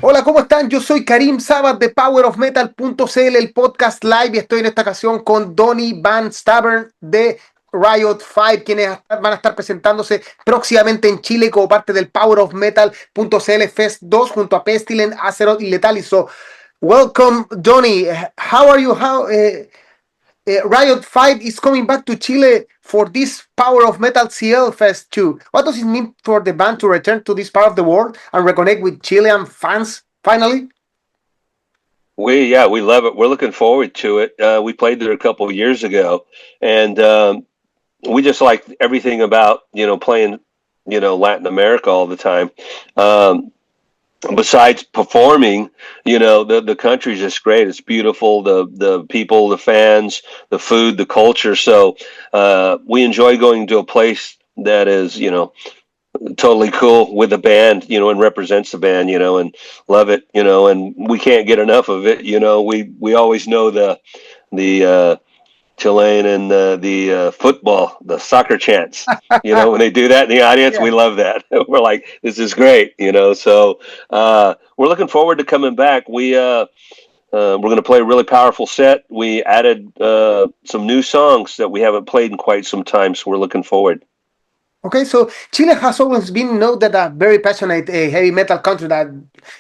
Hola, ¿cómo están? Yo soy Karim Sabat de PowerOfMetal.cl, el podcast live, y estoy en esta ocasión con Donnie Van Stavern de Riot V, quienes van a estar presentándose próximamente en Chile como parte del PowerOfMetal.cl Fest II junto a PESTILENCE, AZEROTH y LETALIS. So, welcome, Donnie. How are you? Riot 5 is coming back to Chile for this Power of Metal CL Fest 2. What does it mean for the band to return to this part of the world and reconnect with Chilean fans finally? We love it. We're looking forward to it. We played there a couple of years ago, and we just like everything about playing Latin America all the time. Besides performing, the country's just great. It's beautiful. The people, the fans, the food, the culture. So we enjoy going to a place that is totally cool with the band, and represents the band, and love it, and we can't get enough of it. We always know the Chilean and the football, the soccer chants, when they do that in the audience, Yeah. we love that. We're like, this is great, so we're looking forward to coming back. We're going to play a really powerful set. We added some new songs that we haven't played in quite some time, so we're looking forward. Okay, so Chile has always been known as a very passionate heavy metal country, that,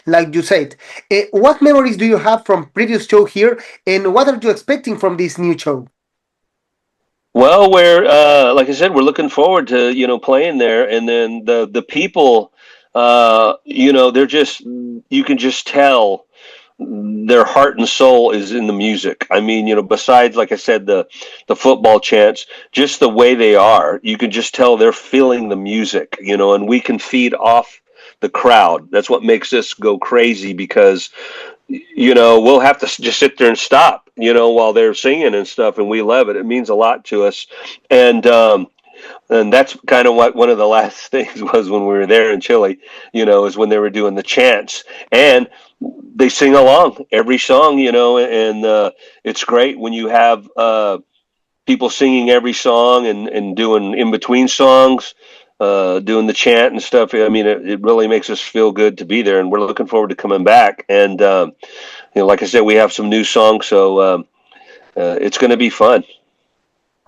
like you said. What memories do you have from previous show here, and what are you expecting from this new show? Well, we're like I said, we're looking forward to playing there, and then the people, they're just you can just tell their heart and soul is in the music. I mean, besides, like I said, the football chants, just the way they are, you can just tell they're feeling the music, and we can feed off the crowd. That's what makes us go crazy, because we'll have to just sit there and stop, while they're singing and stuff, and we love it. It means a lot to us. And that's kind of what one of the last things was when we were there in Chile, is when they were doing the chants, and they sing along every song, and it's great when you have people singing every song and doing in between songs, doing the chant and stuff. I mean, it really makes us feel good to be there, and we're looking forward to coming back. And like I said, we have some new songs, so it's going to be fun.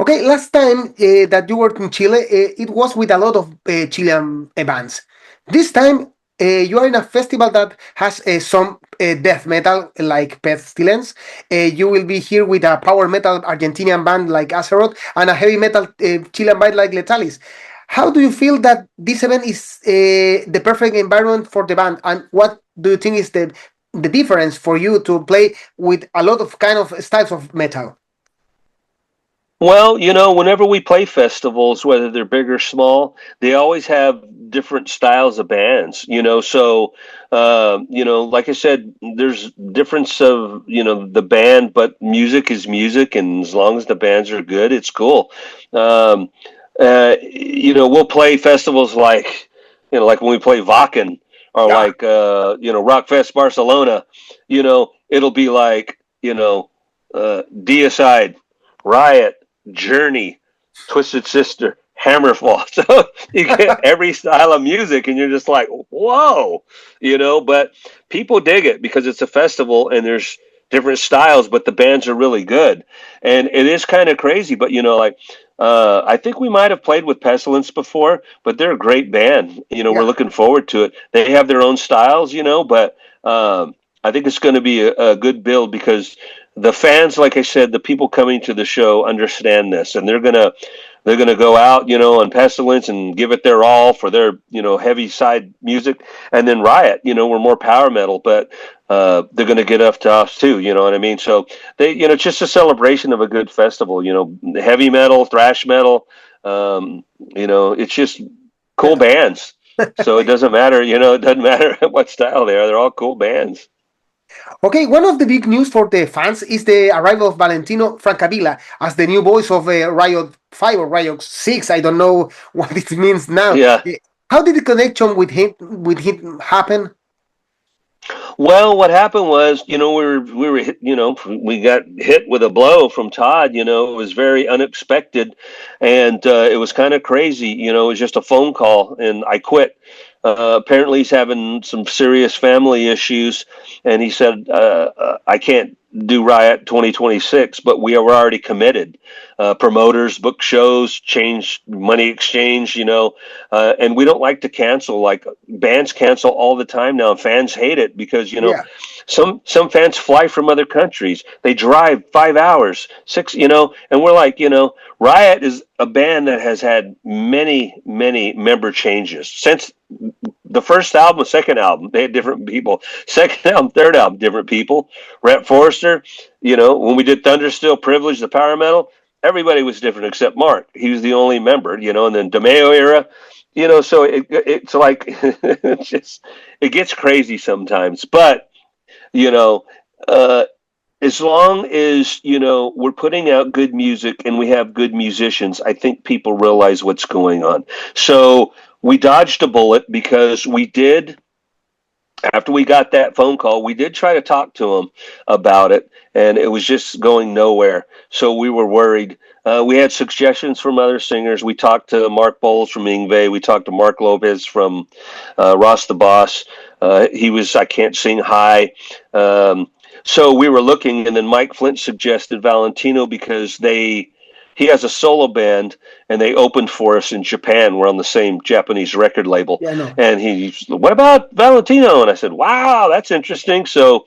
Okay, last time that you worked in Chile, it was with a lot of Chilean bands. This time, you are in a festival that has some death metal like Pestilence. You will be here with a power metal Argentinian band like AZEROTH and a heavy metal Chilean band like LETALIS. How do you feel that this event is the perfect environment for the band? And what do you think is the difference for you to play with a lot of kind of styles of metal? Well, whenever we play festivals, whether they're big or small, they always have different styles of bands, so, like I said, there's difference of, the band, but music is music. And as long as the bands are good, it's cool. We'll play festivals like when we play Wacken, or Yeah. like, Rockfest Barcelona, it'll be like, Deicide, Riot, Journey, Twisted Sister, Hammerfall. So you get every style of music, and you're just like, whoa, but people dig it because it's a festival and there's different styles, but the bands are really good. And it is kind of crazy, but I think we might have played with Pestilence before, but they're a great band. We're Yeah. looking forward to it. They have their own styles, but I think it's going to be a good build, because the fans, like I said, the people coming to the show understand this, and they're gonna go out, on Pestilence and give it their all for their, heavy side music, and then Riot, we're more power metal, but they're gonna get up to us too, you know what I mean? So they, it's just a celebration of a good festival, heavy metal, thrash metal, it's just cool bands. So it doesn't matter, it doesn't matter what style they are. They're all cool bands. Okay, one of the big news for the fans is the arrival of Valentino Francavilla as the new voice of Riot 5 or Riot 6. I don't know what it means now. Yeah. How did the connection with him happen? Well, what happened was, we were hit, we got hit with a blow from Todd. It was very unexpected, and it was kind of crazy. It was just a phone call, and I quit. Apparently, he's having some serious family issues, and he said, "I can't do Riot 2026, but we are already committed. Promoters book shows, change money exchange, and we don't like to cancel. Like bands cancel all the time now. Fans hate it because Yeah. some fans fly from other countries. They drive 5 hours, 6, and we're like, Riot is a band that has had many member changes since the first album, second album. They had different people. Second album, third album, different people. Rhett Forrester, when we did Thunderstill, Privilege, the power metal, everybody was different except Mark. He was the only member, and then DeMeo era, so it's like it gets crazy sometimes. But, as long as, we're putting out good music and we have good musicians, I think people realize what's going on. So we dodged a bullet because after we got that phone call, we did try to talk to him about it, and it was just going nowhere. So we were worried. We had suggestions from other singers. We talked to Mark Bowles from Yngwie. We talked to Mark Lopez from Ross the Boss. He was I Can't Sing High. So we were looking, and then Mike Flint suggested Valentino because he has a solo band, and they opened for us in Japan. We're on the same Japanese record label. Yeah, no. And what about Valentino? And I said, wow, that's interesting. So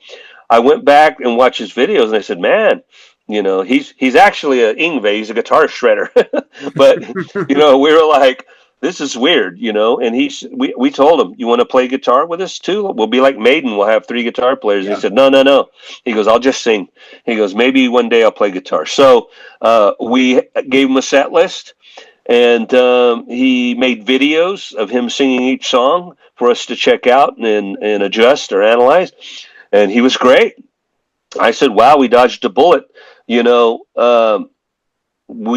I went back and watched his videos, and I said, man, he's actually a Yngwie. He's a guitar shredder. But, we were like, this is weird, and we told him, you want to play guitar with us too? We'll be like Maiden. We'll have 3 guitar players. Yeah. He said, no. He goes, I'll just sing. He goes, maybe one day I'll play guitar. So we gave him a set list, and he made videos of him singing each song for us to check out and adjust or analyze. And he was great. I said, wow, we dodged a bullet. We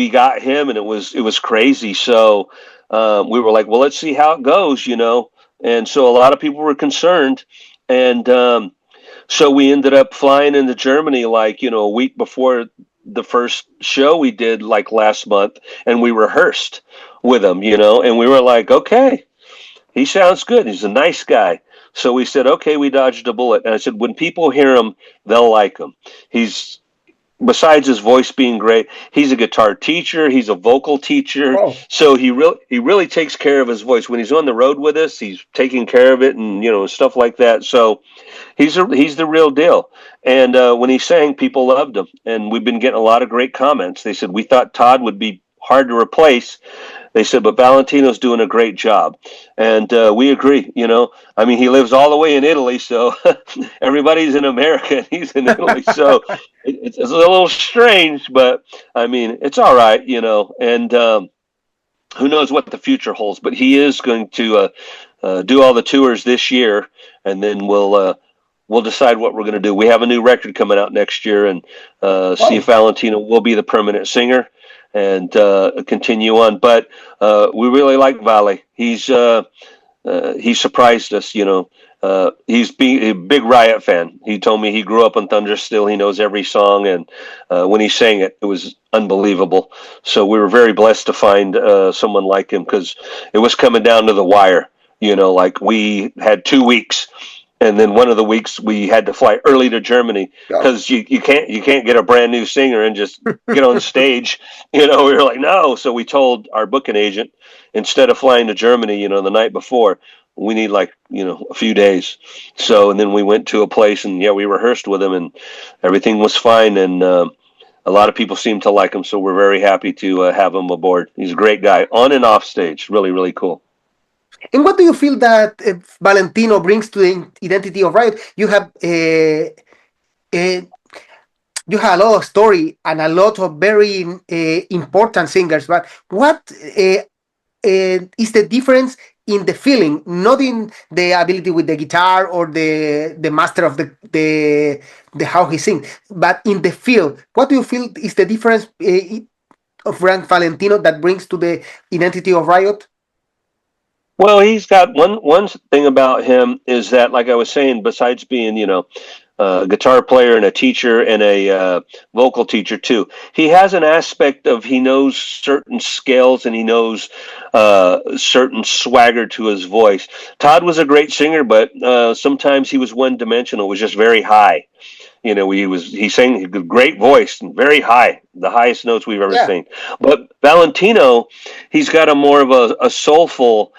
got him, and it was crazy. So we were like, well, let's see how it goes, And so a lot of people were concerned. And so we ended up flying into Germany a week before the first show we did last month, and we rehearsed with him, and we were like, okay, he sounds good. He's a nice guy. So we said, okay, we dodged a bullet. And I said, when people hear him, they'll like him. Besides his voice being great, he's a guitar teacher. He's a vocal teacher. Oh. So he really takes care of his voice. When he's on the road with us, he's taking care of it and, stuff like that. So he's the real deal. And when he sang, people loved him. And we've been getting a lot of great comments. They said, we thought Todd would be hard to replace. They said, but Valentino's doing a great job. And we agree, he lives all the way in Italy, so everybody's in America and he's in Italy. So it's a little strange, but it's all right, and who knows what the future holds. But he is going to do all the tours this year, and then we'll decide what we're going to do. We have a new record coming out next year, and see if Valentino will be the permanent singer and continue on. But we really like Valley. He surprised us, he's a big Riot fan. He told me he grew up on Thunderstill. He knows every song, and when he sang it was unbelievable. So we were very blessed to find someone like him, because it was coming down to the wire. We had 2 weeks, and then one of the weeks we had to fly early to Germany, because you can't get a brand new singer and just get on stage. We were like, no. So we told our booking agent, instead of flying to Germany, the night before, we need a few days. So, and then we went to a place, and we rehearsed with him, and everything was fine. And a lot of people seem to like him. So we're very happy to have him aboard. He's a great guy on and off stage. Really, really cool. And what do you feel that Valentino brings to the identity of Riot? You have a lot of story and a lot of very important singers, but what is the difference in the feeling, not in the ability with the guitar or the master of the how he sings, but in the feel? What do you feel is the difference of Valentino that brings to the identity of Riot? Well, he's got one thing about him is that, like I was saying, besides being, a guitar player and a teacher and a vocal teacher too, he has an aspect of he knows certain scales and he knows certain swagger to his voice. Todd was a great singer, but sometimes he was one dimensional. It was just very high. He sang a great voice and very high, the highest notes we've ever Yeah. seen. But Valentino, he's got a more of a soulful.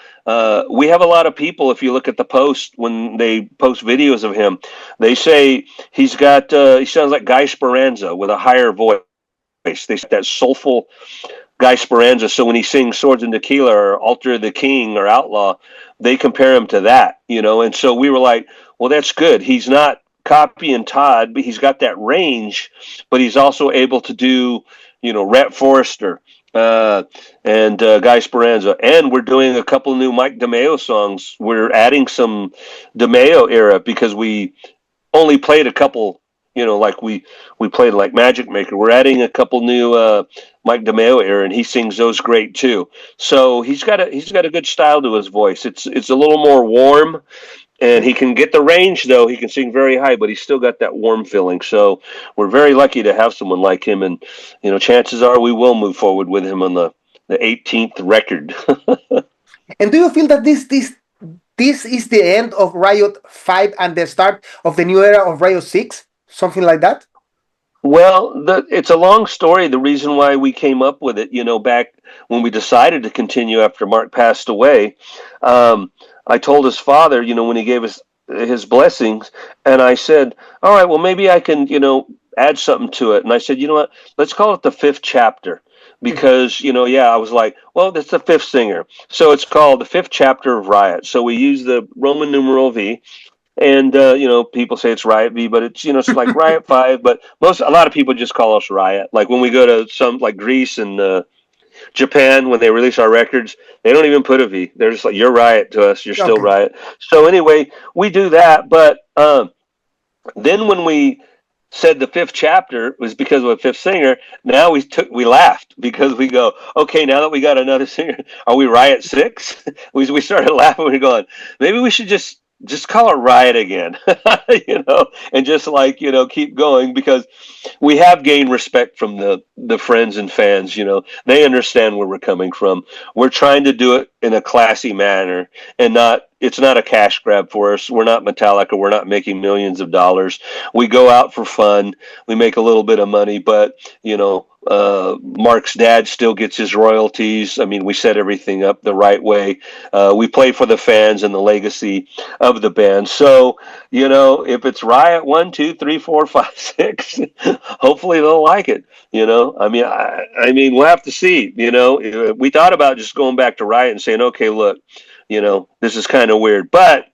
We have a lot of people. If you look at the post when they post videos of him, they say he sounds like Guy Speranza with a higher voice. They say that soulful Guy Speranza. So when he sings Swords and Tequila or Altar of the King or Outlaw, they compare him to that. And so we were like, well, that's good. He's not copying Todd, but he's got that range, but he's also able to do, Rhett Forrester and Guy Speranza. And we're doing a couple new Mike DeMeo songs. We're adding some DeMeo era because we only played a couple, like we played like Magic Maker. We're adding a couple new Mike DeMeo era, and he sings those great too. So he's got a good style to his voice. It's a little more warm. And he can get the range, though. He can sing very high, but he's still got that warm feeling. So we're very lucky to have someone like him. And, chances are we will move forward with him on the 18th record. And do you feel that this is the end of Riot 5 and the start of the new era of Riot 6? Something like that? Well, it's a long story. The reason why we came up with it, back when we decided to continue after Mark passed away, I told his father, when he gave us his blessings, and I said, all right, well, maybe I can, add something to it. And I said, you know what, let's call it the fifth chapter because, I was like, well, that's the fifth singer. So it's called the fifth chapter of Riot. So we use the Roman numeral V. And, people say it's Riot V, but it's, it's like Riot 5, but a lot of people just call us Riot. Like when we go to some like Greece and Japan, when they release our records, they don't even put a V. They're just like, you're Riot to us. You're still Riot. So anyway, we do that. But then when we said the fifth chapter was because of a fifth singer, now we laughed because we go, okay, now that we got another singer, are we Riot 6? we started laughing. We're going, maybe we should just call it Riot again, and just keep going because we have gained respect from the friends and fans. They understand where we're coming from. We're trying to do it in a classy manner and it's not a cash grab for us. We're not Metallica. We're not making millions of dollars. We go out for fun. We make a little bit of money, but Mark's dad still gets his royalties. I mean, we set everything up the right way. We play for the fans and the legacy of the band. So, if it's Riot 1, 2, 3, 4, 5, 6, hopefully they'll like it. I mean, we'll have to see. We thought about just going back to Riot and saying, okay, look, this is kind of weird, but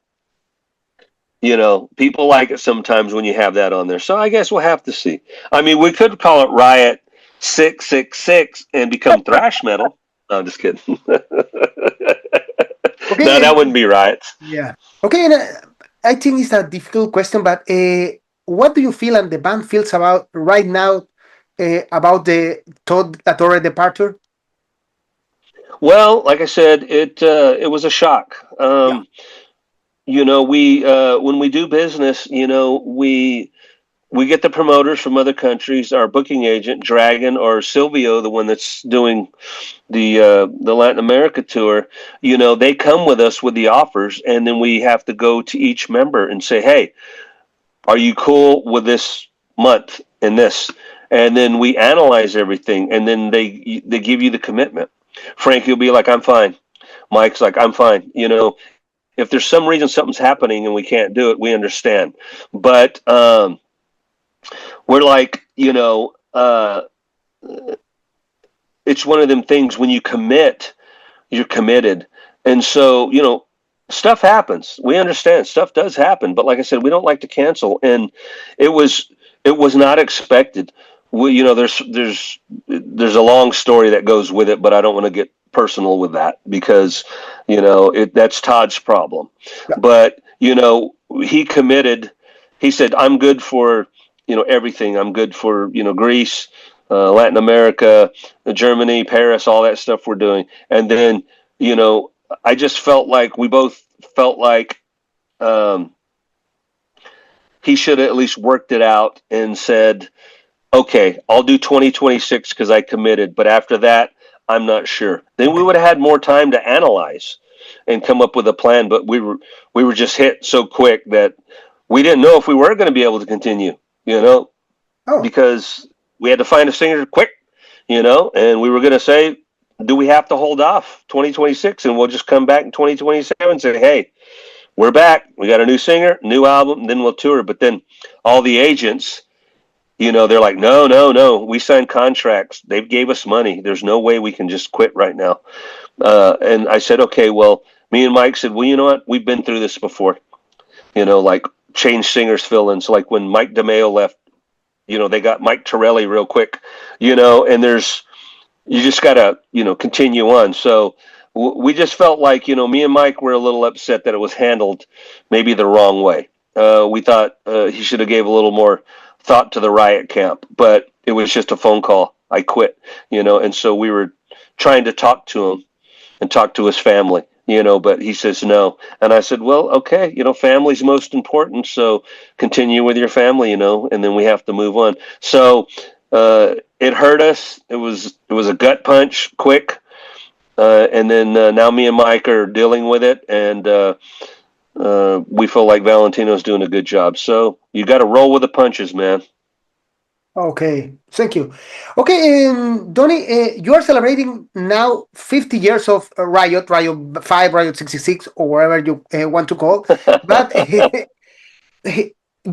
people like it sometimes when you have that on there. So I guess we'll have to see. I mean, we could call it Riot 666 and become thrash metal. No, I'm just kidding. Okay, no, that wouldn't be Riot. Yeah. Okay, and I think it's a difficult question, but what do you feel and the band feels about right now about the Todd Michael departure? Well, like I said, it was a shock. We when we do business, we get the promoters from other countries, our booking agent, Dragon, or Silvio, the one that's doing the Latin America tour. They come with us with the offers, and then we have to go to each member and say, hey, are you cool with this month and this? And then we analyze everything, and then they give you the commitment. Frankie will be like, I'm fine. Mike's like, I'm fine. If there's some reason something's happening and we can't do it, we understand. But we're like, it's one of them things when you commit, you're committed. And so, stuff happens. We understand stuff does happen. But like I said, we don't like to cancel. And it was not expected. There's a long story that goes with it, but I don't want to get personal with that because, that's Todd's problem. Yeah. But, he committed. He said, I'm good for, everything. I'm good for, Greece, Latin America, Germany, Paris, all that stuff we're doing. And then, I just felt like we both felt like he should have at least worked it out and said, okay, I'll do 2026 because I committed, but after that, I'm not sure. Then we would have had more time to analyze and come up with a plan, but we were just hit so quick that we didn't know if we were going to be able to continue, because we had to find a singer quick, and we were going to say, do we have to hold off 2026 and we'll just come back in 2027 and say, hey, we're back. We got a new singer, new album, and then we'll tour. But then all the agents, they're like, no. We signed contracts. They gave us money. There's no way we can just quit right now. And I said, okay, well, me and Mike said, well, you know what? We've been through this before, like change singers, fill-ins. Like when Mike DeMeo left, they got Mike Torelli real quick, and you just got to, continue on. So we just felt like, me and Mike were a little upset that it was handled maybe the wrong way. We thought he should have gave a little more thought to the riot camp, but it was just a phone call. I quit, and so we were trying to talk to him and talk to his family, but he says no. And I said, well, okay, family's most important. So continue with your family, and then we have to move on. So it hurt us. It was a gut punch, quick. And then now me and Mike are dealing with it, and we feel like Valentino's doing a good job. So you got to roll with the punches, man. Okay, thank you. Okay, Donnie, you are celebrating now 50 years of Riot 5, Riot 66, or whatever you want to call. But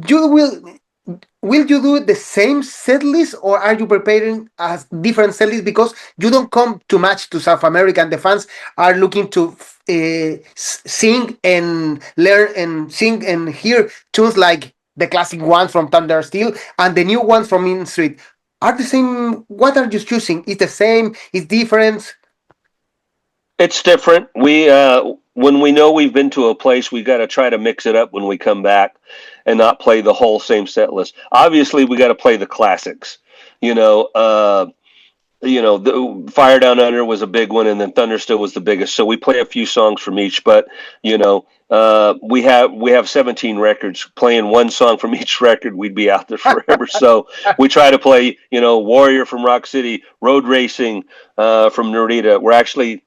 you will you do the same set list, or are you preparing a different set list because you don't come too much to South America and the fans are looking to sing and learn and sing and hear tunes like the classic ones from Thunder Steel and the new ones from Mean Street? Are the same? What are you choosing? Is the same? Is different? It's different. We when we know we've been to a place, we got to try to mix it up when we come back and not play the whole same set list. Obviously, we got to play the classics. The Fire Down Under was a big one, and then Thunder Still was the biggest. So we play a few songs from each, but we have 17 records. Playing one song from each record, we'd be out there forever. So we try to play, Warrior from Rock City, Road Racing from Narita. We're actually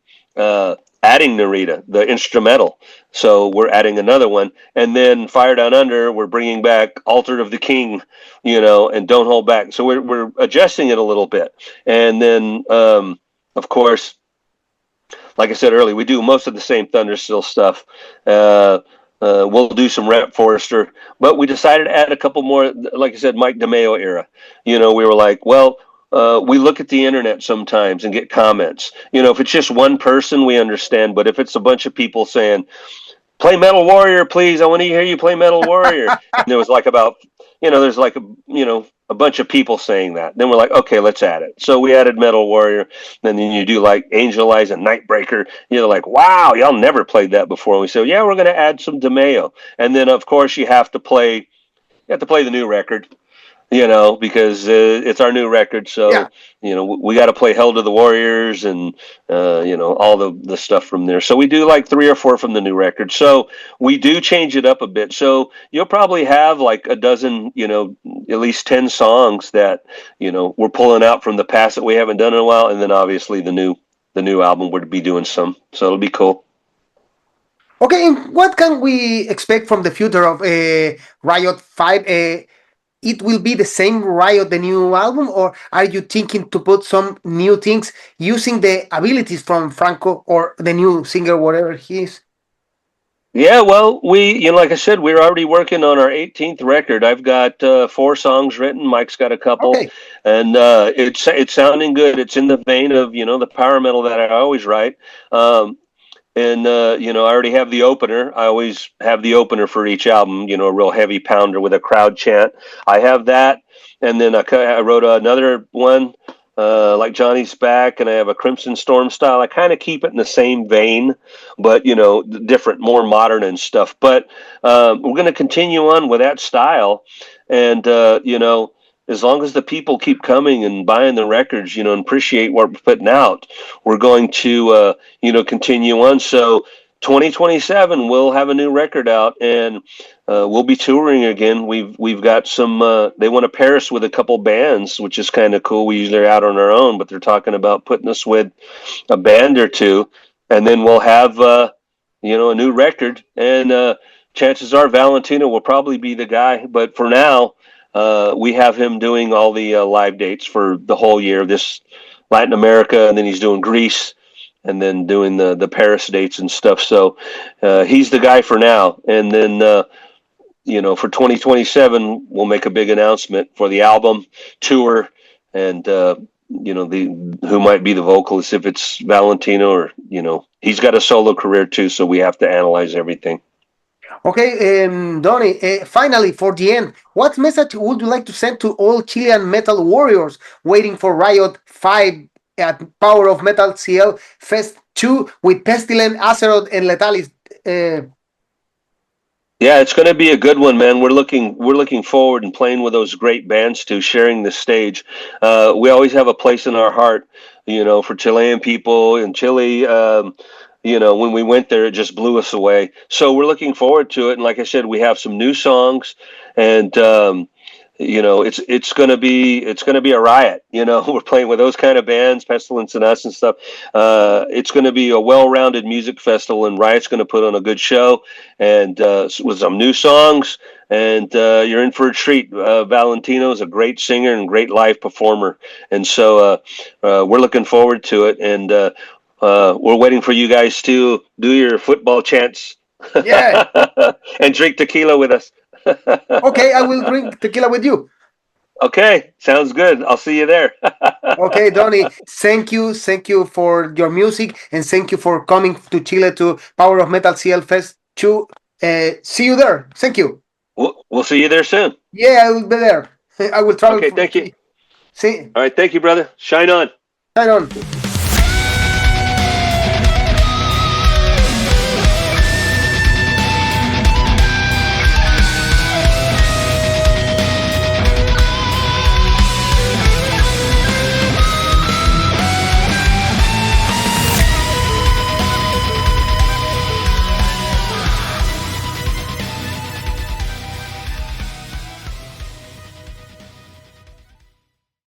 adding Narita, the instrumental. So we're adding another one. And then Fire Down Under, we're bringing back Altar of the King, and Don't Hold Back. So we're adjusting it a little bit. And then, of course, like I said earlier, we do most of the same Thunder Still stuff. We'll do some Rep Forrester, but we decided to add a couple more, like I said, Mike DeMeo era. We were like, well, we look at the internet sometimes and get comments. If it's just one person, we understand. But if it's a bunch of people saying, play Metal Warrior, please, I want to hear you play Metal Warrior. And there was like about, there's like, a bunch of people saying that. Then we're like, okay, let's add it. So we added Metal Warrior. And then you do like Angel Eyes and Nightbreaker. You're like, wow, y'all never played that before. And we said, yeah, we're going to add some DeMeo. And then, of course, you have to play the new record. Because it's our new record. So, yeah. We got to play Hell to the Warriors and, all the stuff from there. So we do like 3 or 4 from the new record. So we do change it up a bit. So you'll probably have like a dozen, at least 10 songs that, we're pulling out from the past that we haven't done in a while. And then obviously the new album would be doing some. So it'll be cool. Okay, and what can we expect from the future of Riot 5? It will be the same Riot, the new album, or are you thinking to put some new things using the abilities from Franco or the new singer, whatever he is? Yeah, well, we, like I said, we're already working on our 18th record. I've got 4 songs written. Mike's got a couple, okay. And it's sounding good. It's in the vein of, the power metal that I always write. And, I already have the opener. I always have the opener for each album, a real heavy pounder with a crowd chant. I have that. And then I wrote another one, like Johnny's Back, and I have a Crimson Storm style. I kind of keep it in the same vein, but, different, more modern and stuff. But we're going to continue on with that style. And, as long as the people keep coming and buying the records, you know, and appreciate what we're putting out, we're going to, you know, continue on. So 2027, we'll have a new record out, and we'll be touring again. We've got some. They want to pair us with a couple bands, which is kind of cool. We usually are out on our own, but they're talking about putting us with a band or two, and then we'll have, you know, a new record. And chances are Valentino will probably be the guy. But for now, we have him doing all the live dates for the whole year. This Latin America, and then he's doing Greece, and then doing the Paris dates and stuff. So he's the guy for now. And then, you know, for 2027, we'll make a big announcement for the album tour, and, you know, who might be the vocalist, if it's Valentino, or, you know, he's got a solo career too, so we have to analyze everything. Okay, Donnie, finally, for the end, what message would you like to send to all Chilean metal warriors waiting for Riot 5 at Power of Metal.cl Fest II with PESTILENCE, AZEROTH, and LETALIS? Yeah, it's going to be a good one, man. We're looking forward and playing with those great bands too, sharing the stage. We always have a place in our heart, you know, for Chilean people in Chile. You know, when we went there, it just blew us away. So we're looking forward to it. And like I said, we have some new songs, and you know, it's gonna be a riot. You know, we're playing with those kind of bands, Pestilence and us and stuff. It's gonna be a well-rounded music festival, and Riot's gonna put on a good show, and with some new songs. And you're in for a treat. Valentino is a great singer and great live performer, and so we're looking forward to it. And we're waiting for you guys to do your football chants. Yeah. And drink tequila with us. Okay, I will drink tequila with you. Okay, sounds good. I'll see you there. Okay, Donnie, thank you for your music, and thank you for coming to Chile to Power of Metal.cl Fest II. See you there. Thank you. We'll see you there soon. Yeah, I will be there. I will travel. Okay, thank you. See. All right, thank you, brother. Shine on. Shine on.